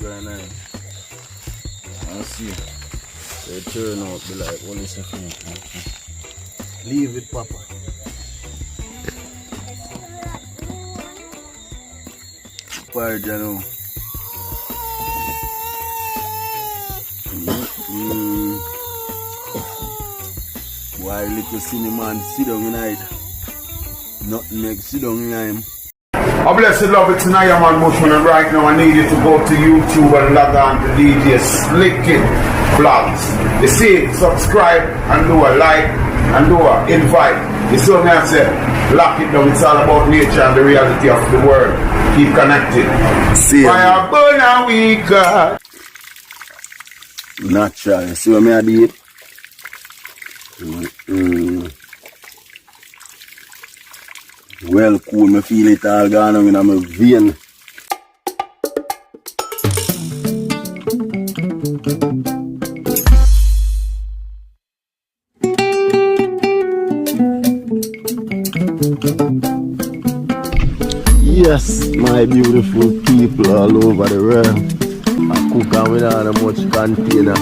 going on. And see, they turn out be like only second. Leave it, Papa. Porridge, you know. Why little cinnamon sit down tonight? Nothing makes sit down in him. I blessed love it tonight, man Bushman, and right now I need you to go to YouTube and log on to DJ Slick It Vlogs. You see, subscribe and do a like and do a invite. You see what I say? Lock it down. It's all about nature and the reality of the world. Keep connected. See Fire burn and we got. Natural. You see what I did? Well cool, me feel it all gone on in my vein. Yes, my beautiful people all over the world. I cook and without a much container.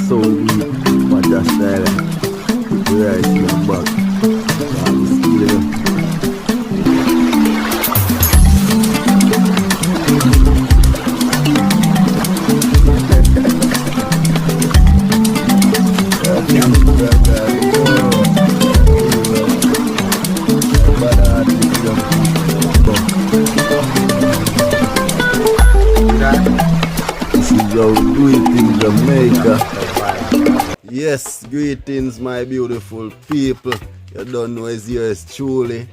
So deep, but just style. Right in the back. This is how we do it in Jamaica. Yes, greetings my beautiful people. You don't know it's yours truly,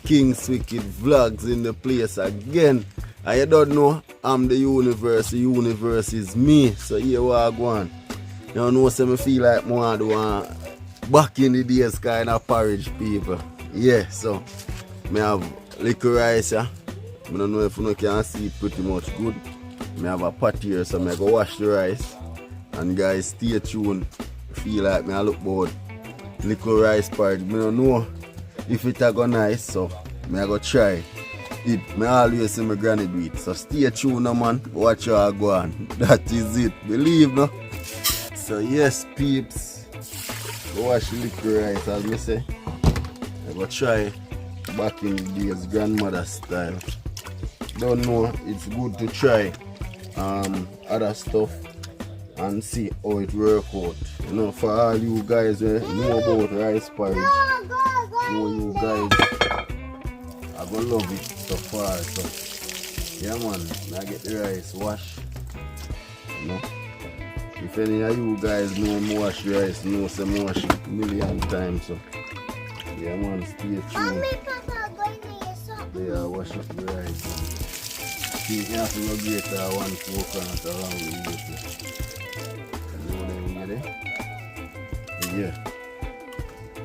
King's Wicked Vlogs in the place again. And you don't know I'm the universe is me. So here we are going. You know, so I feel like more do one back in the days kind of porridge people. Yeah, so I have liquor rice here. I don't know if you can see it pretty much good. I have a pot here, so I go wash the rice. And guys, stay tuned. Feel like I look bored. Liquor rice porridge. I don't know if it go nice, so I go try it. I always see my granny do it. So stay tuned, man. Watch how I go on. That is it. Believe no? So yes, peeps. Go wash the liquor rice, as I say. I go try back in the days, grandmother style. Don't know, it's good to try other stuff and see how it work out. You know, for all you guys who know about rice porridge, know you guys are gonna love it so far. So yeah man, I get the rice wash. You know, if any of you guys know me wash the rice, know some wash it a million times. So yeah man, stay tuned. Yeah, wash up the rice. See, you have to not get one coconut along with it. You know what I mean? Yeah.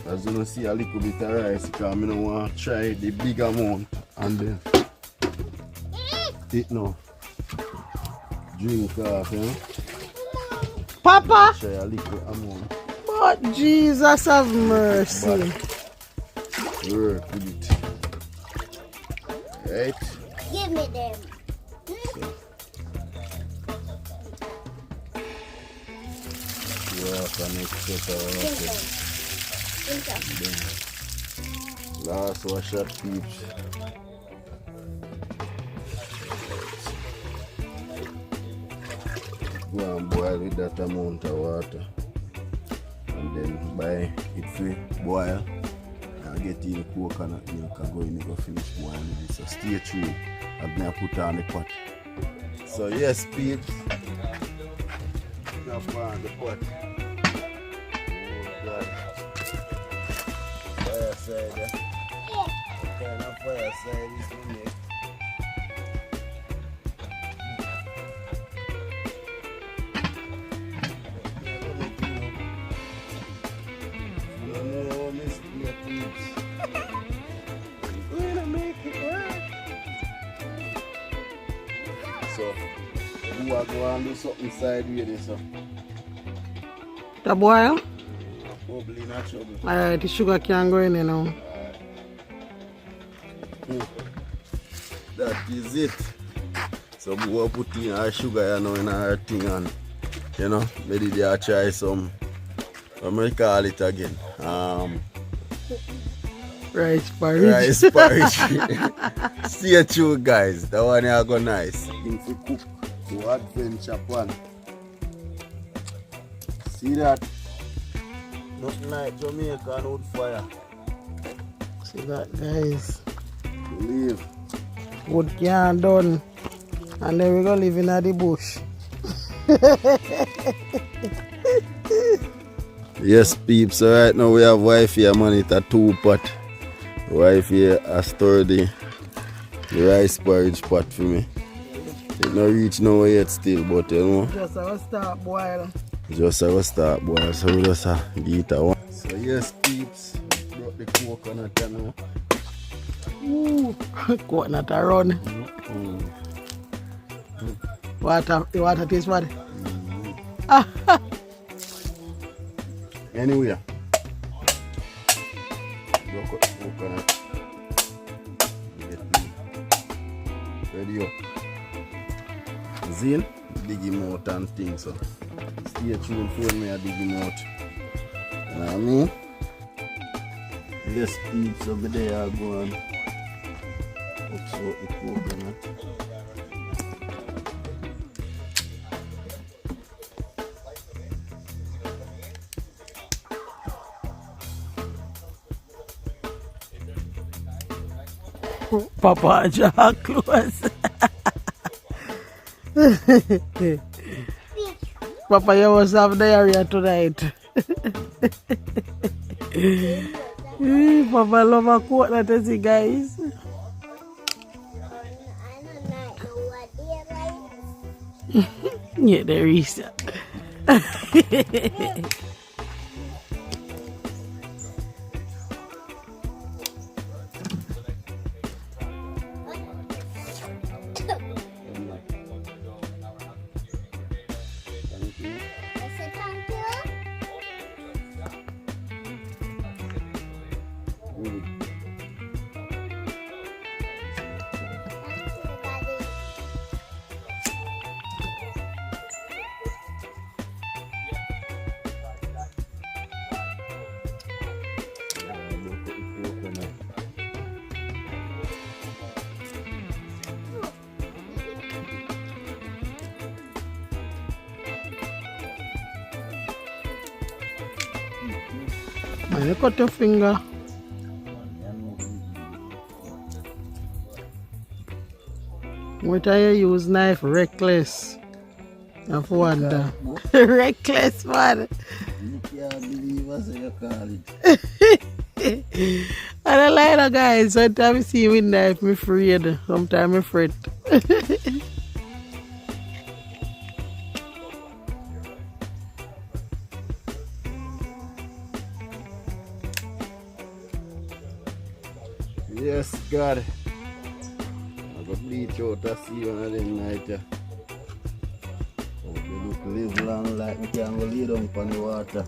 As you can see a little bit of rice because I don't want to try the big amount and then eat now. Drink off, you know? Papa! Try a little amount. But Jesus have mercy. Work with it. Right? Give me them. Last wash up peeps. Go and boil with that amount of water. And then buy it free, boil. And get in coconut milk and go in and go finish boiling it. So stay tuned. And then I put on the pot. So yes peeps. Now put on the pot. Fireside, yeah. What kind of fireside is we make? No, miss your peeps. We're gonna make it work. So, who are going to do something sideways, so? The boil? Probably not trouble. Alright, the sugar can go in now. That is it. So So we put in our sugar, you know, in our thing, and you know, maybe they try some, what do call it again? Rice porridge. Rice porridge. Stay tuned, guys. That one here go nice. Things to cook to adventure pan. See that? Nothing like Jamaican wood fire. See that, guys? Leave. Wood can done. And then we go live in the bush. Yes, peeps. So right now we have wife here, man. It's a 2-pot. Wife here has stored the rice porridge pot for me. It not reach nowhere yet still, but you know. Just a start boil. Just a start boil. So we just give it a one. So yes, peeps. Brought the coconut, you know. Ooh, coconut a run. Water taste bad. Anyway, broke up coconut. Ready up. Zin, dig him out and things. So stay tuned for me, I dig him out. You know what I mean? Yes, peeps over there are going. Oops, out the coconut. Papa jaw close. Papa, you must have diarrhea tonight. Papa love a coconut, you see, guys. Yeah, there is. Man, you cut your finger. What I use knife? Reckless. Of wonder. Reckless, man. You can't believe us, you call it. I don't like that, guys. Sometimes I see with knife, I'm afraid. Sometimes I'm afraid. Yes, God. I go bleach out to see one of them night. Hope they look live long like we can go lay down on the water.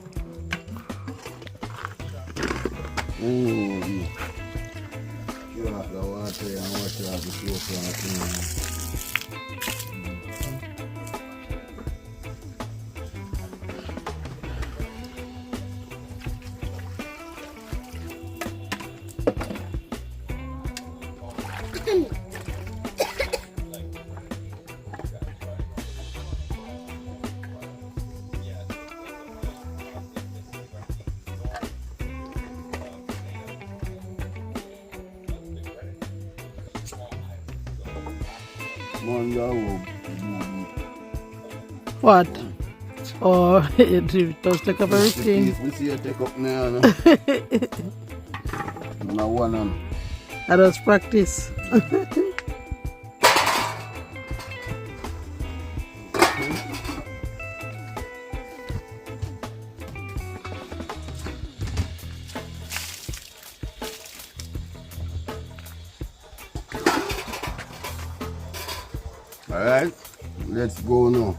Ooh. You have the water and water have the coconut. What? Oh, it does take up everything. We see you take up now. No one on. I just practice. Alright, let's go now.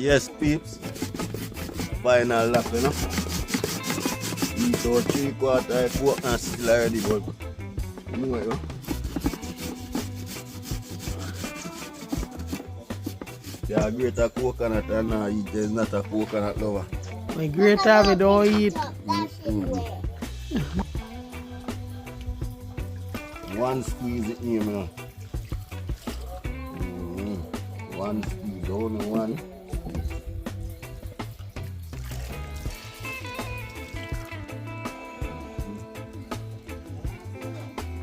Yes, peeps. Final lap, you know. Eat out 3/4 coconut still already, but you know it, yeah, greater coconut and now eat is not a coconut lover. My greater we don't eat. One squeeze it in, you know. One squeeze, only one.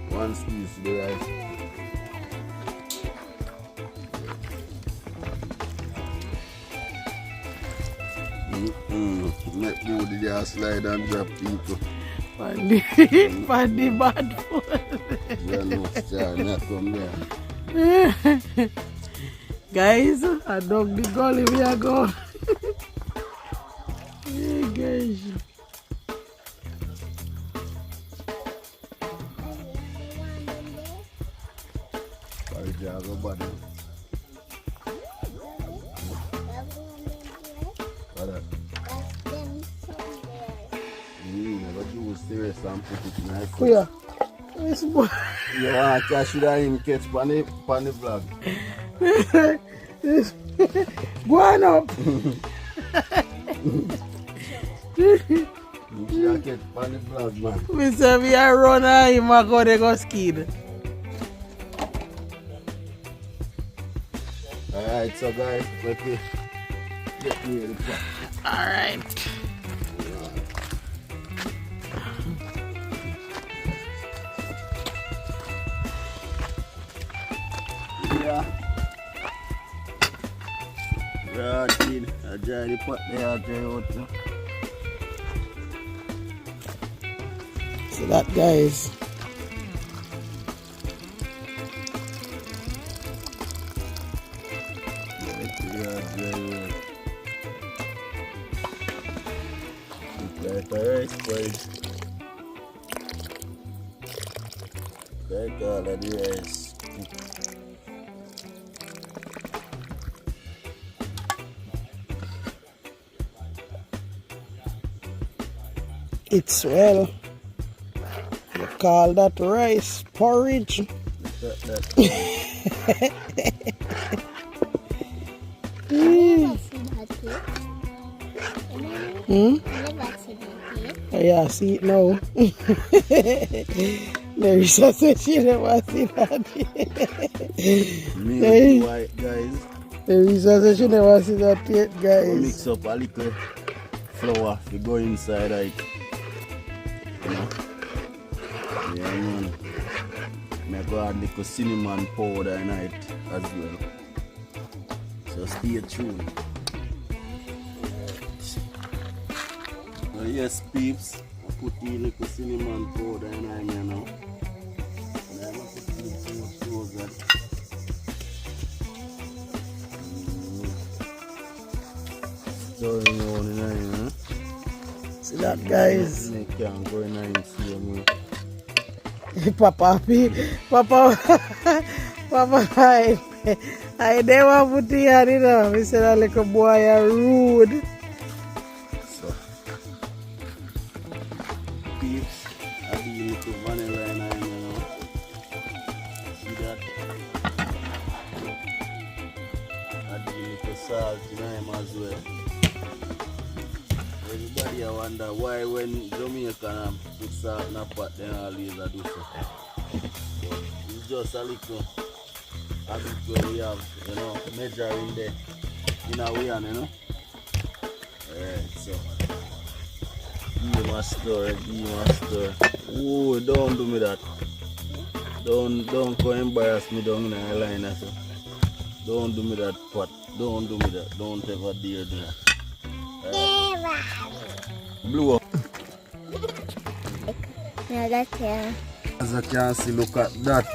One squeeze to the right. Make booty there slide and drop people. For the bad food. Yeah, no, sir, not come there. Guys, I dug the gully we are going. Yeah, guys. Porridge, I go body. What that? Never do serious and put it nice. Where? This boy. You want to catch it and him catch on the vlog. Go on up. You should catch on the vlog, man. We say we are running, him a go, they go skid. Alright, so guys, let me get near the pot. Alright. Yeah. Right, kid. I dry the pot there, I dry out. So that, guys. Take all of the rice. It's well. You call that rice porridge? Oh, yeah, see it now. Larissa said she never see that. Me and white guys. Larissa said she never see that yet, guys. Mix up a little flour to go inside it. You know? Yeah, man. I go add little cinnamon powder in it as well. So stay tuned. So yes, peeps, I put the little cinnamon powder in it now. And I must put it so that. Stirring on in it, huh? See that, guys? You can't go in there and see them. Papa, I never put the hand in there. We said that little boy are rude. So, peeps, I do little vanilla in there, you know. See that? I do little salt in there as well. Everybody I wonder why when Jamaican put salt in a pot, they always do so. But it's just a little habit where we have, you know, measuring the in a way, you know. Alright, so give him a stir. Oh, don't do me that. Don't go embarrass me down in the line, so. Don't do me that pot. Don't do me that. Don't ever dare do that. Blew up. As you can see, look at that.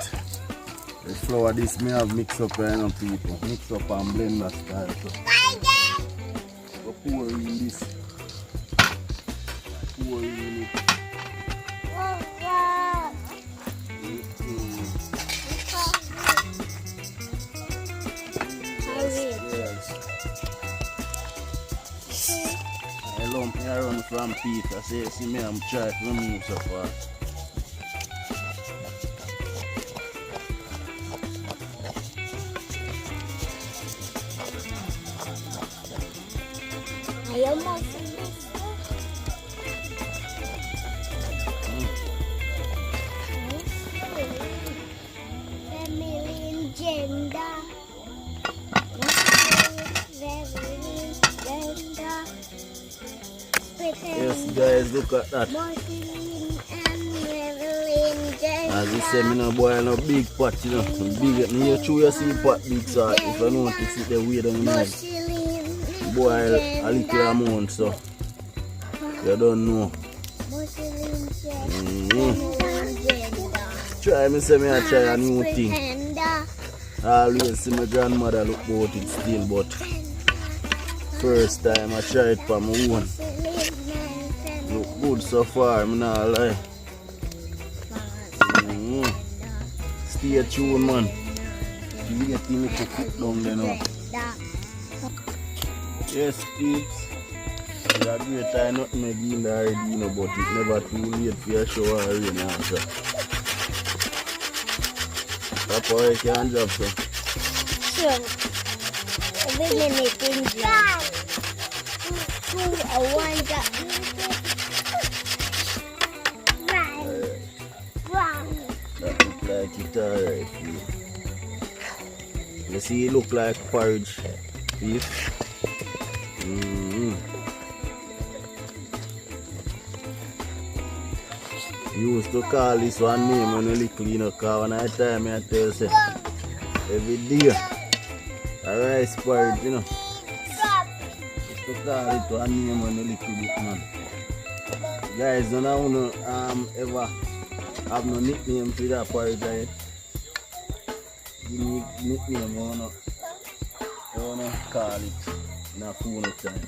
The flour this may have mixed up right now, people. Mix up and blend that style. So pour in this. Pour in it. Yes. I lump me around from Peter. See me, I'm trying to move so far. I almost family gender. Yes, guys, look at that. As you say, me no boil no big pot, you know. Big, me chew you see pot big, so if I notice it, the way down the boil a little amount, so you don't know. Try me say me I try a new thing. I always see my grandmother look about it still, but first time I try it for my own. Look good so far, I'm not lie. Stay tuned, man. You get me to cook down there now. Yes, peeps. It's a great time not me in the already, you know, but it's never too late for your shower or rain after. Papa, I can't drop so. Sure. Every minute in July. 2 or 1 drop. That look like it alright. You see it look like porridge beef. Used to call this one name when you little, you know, cause when I time I tell you, say, every day, a rice porridge, you know. Used to call it one name when you little bit, man. Guys, don't know ever have no nickname for that porridge, right? Give me nickname, I wanna call it in a phone time.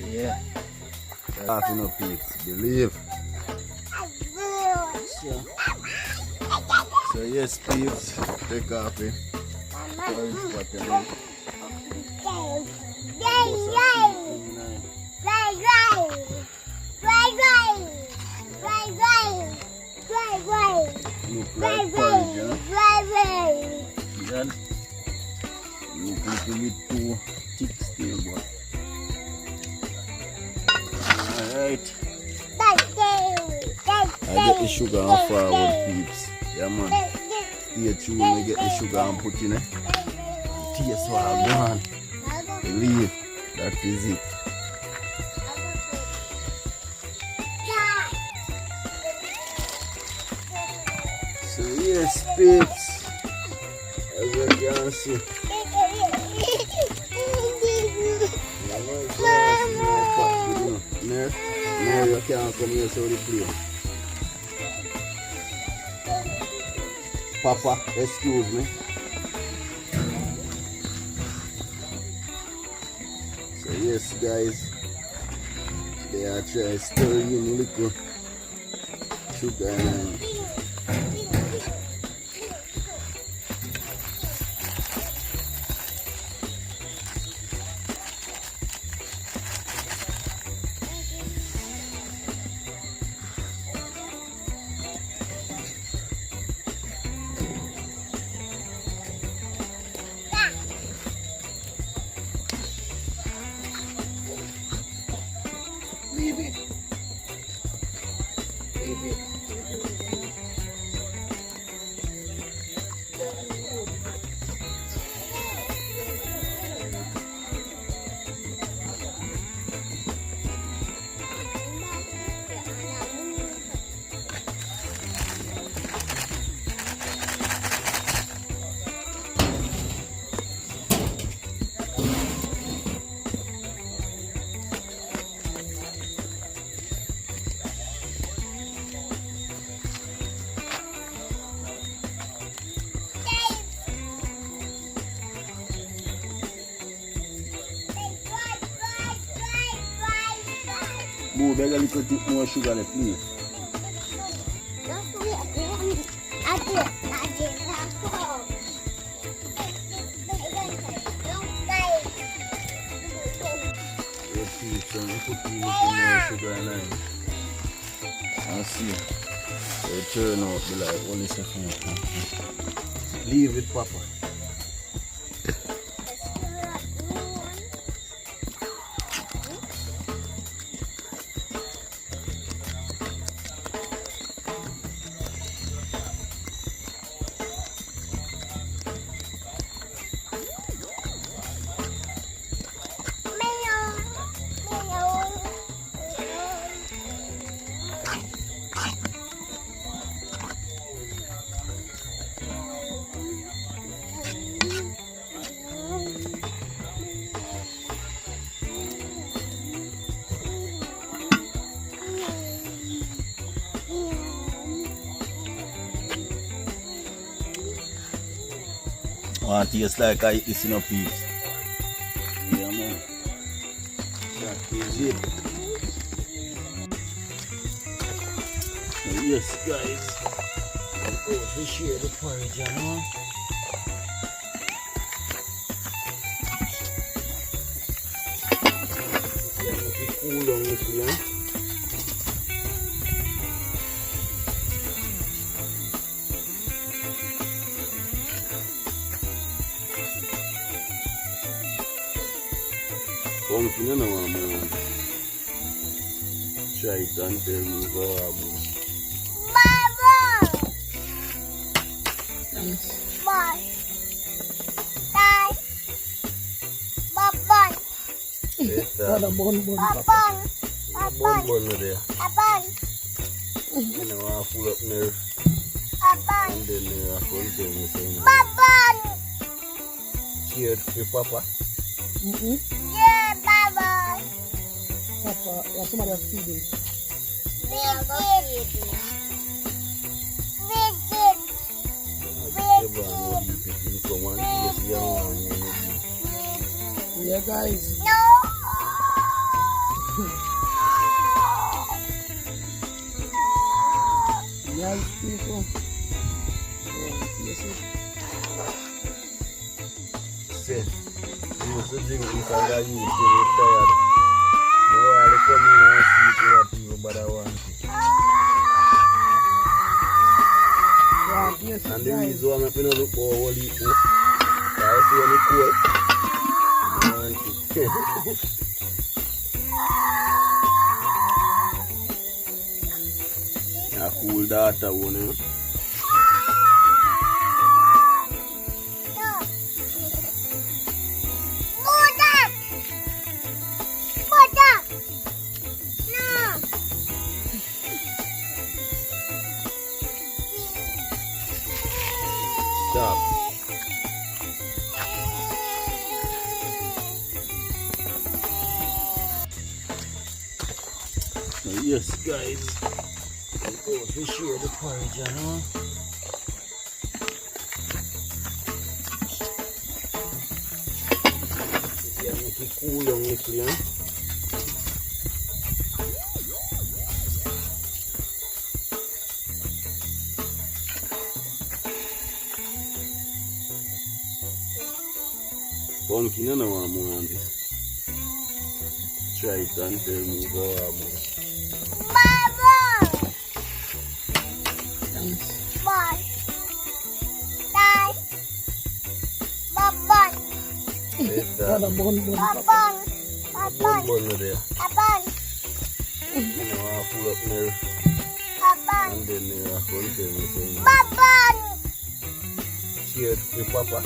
Yeah. Laughing up peeps, believe. So yes, peeps, take off it. Look like porridge, huh? Look like a bit too thick still, but alright. I get the sugar and forward, peeps. Yeah, man. Stay tuned, I get the sugar and put in it. Taste what I want. Believe that is it. So yes, peeps, as you can see. No, you can't come here so they play. Papa, excuse me. So yes, guys, they are trying to stir in a little sugar and Boo, beg a little bit more sugar in it, please. sweet, so you put in more sugar and ice. And see, so it turn out be like only second. Leave it, Papa. Oh, it tastes like I eat this in a piece. Yeah, man. That is it. So yes, guys. Oh, we share the porridge, you know. Yeah, make it cool down little, yeah. Pumpkin, you know, man. Try it and tell me how I'm Ada bon Papa. Bon there. You know, I full up there. And then I continue me saying, cheers for Papa. Papa, somebody else feeding. Yeah, guys. Nice people. Say, you must drink this and you feel tired. No, I'll come in and see what people, but I want it. Yes, and the reason why I'm not look for all the food, I see when it's cold. I want it. A cool data one, you know. Stop. So yes, guys, we share the porridge, you know. Yeah, make it cool down little, you know. Pumpkin, you know what I'm on this. Try it and tell me how I'm on. Ada bon Papa. Bon there. You know, I pull up there. And then I continue me saying, cheers for Papa.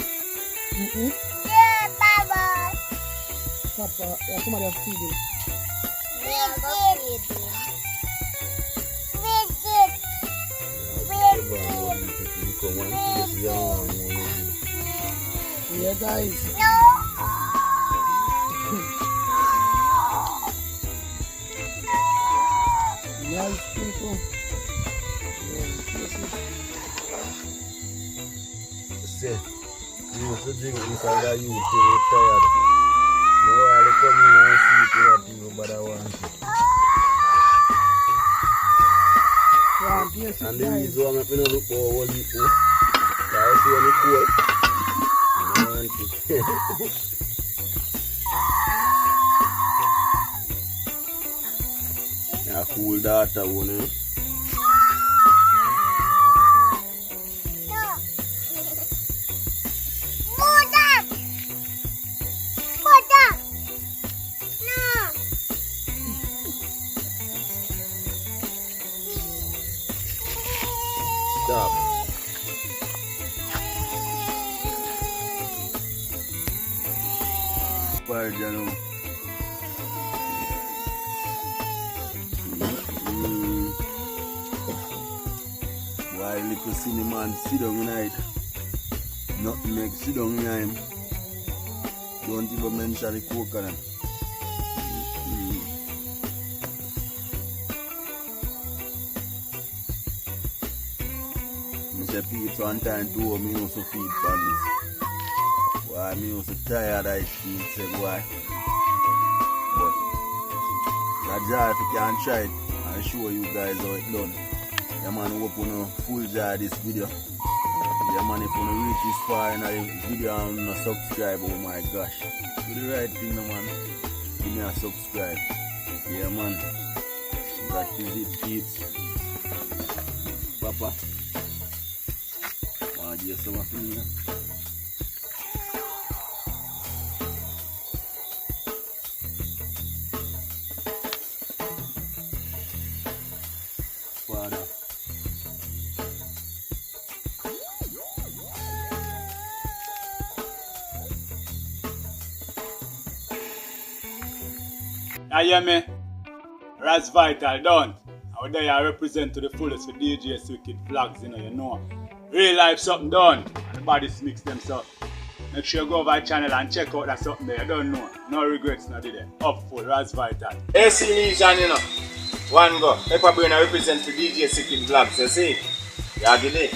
Papa, somebody else feeding. Yeah, guys. Nice people. Say, you must drink this and you feel tired. No, I'll come in and see what people, but I want it. Yes, and the reason why I'm not look for all the food, I see when it's cold. I want it. A cool daughter, you know. Stop. Porridge, you know. Why little cinnamon sit down night? Nothing make sit down behind him. Don't even mention the coconut. I say Pete one time too, me also feed for this. Why me also tired of it, me say why. But that jar if you can try it and show you guys how it done. Yeah man, hope you know full jar this video. Yeah man, if you know reach this far in the video and not subscribe, oh my gosh. Do the right thing no man. Give me a subscribe. Yeah man. That is it, peeps. Papa. Wanna some of me? Father. You hear me? Raz Vital done. Out there I represent to the fullest for DJ's Wicked Vlogs, you know. Real life something done. And the bodies mix them so. Make sure you go over our channel and check out that something there. You don't know. No regrets, not there. Up full, Raz Vital. AC Legion, you know. One go. Pepper Brain I represent for DJ's Wicked Vlogs, you see? Yeah, delay.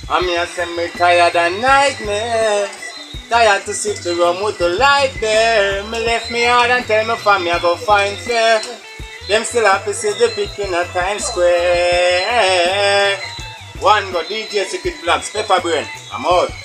I'm here saying me tired and nightmares. Tired to sit the room with the light there. Me left me hard and tell me family I go find fair. Them still happy see the picking at Times Square. One go DJ Secret Vlogs, Pepper Brain. I'm out.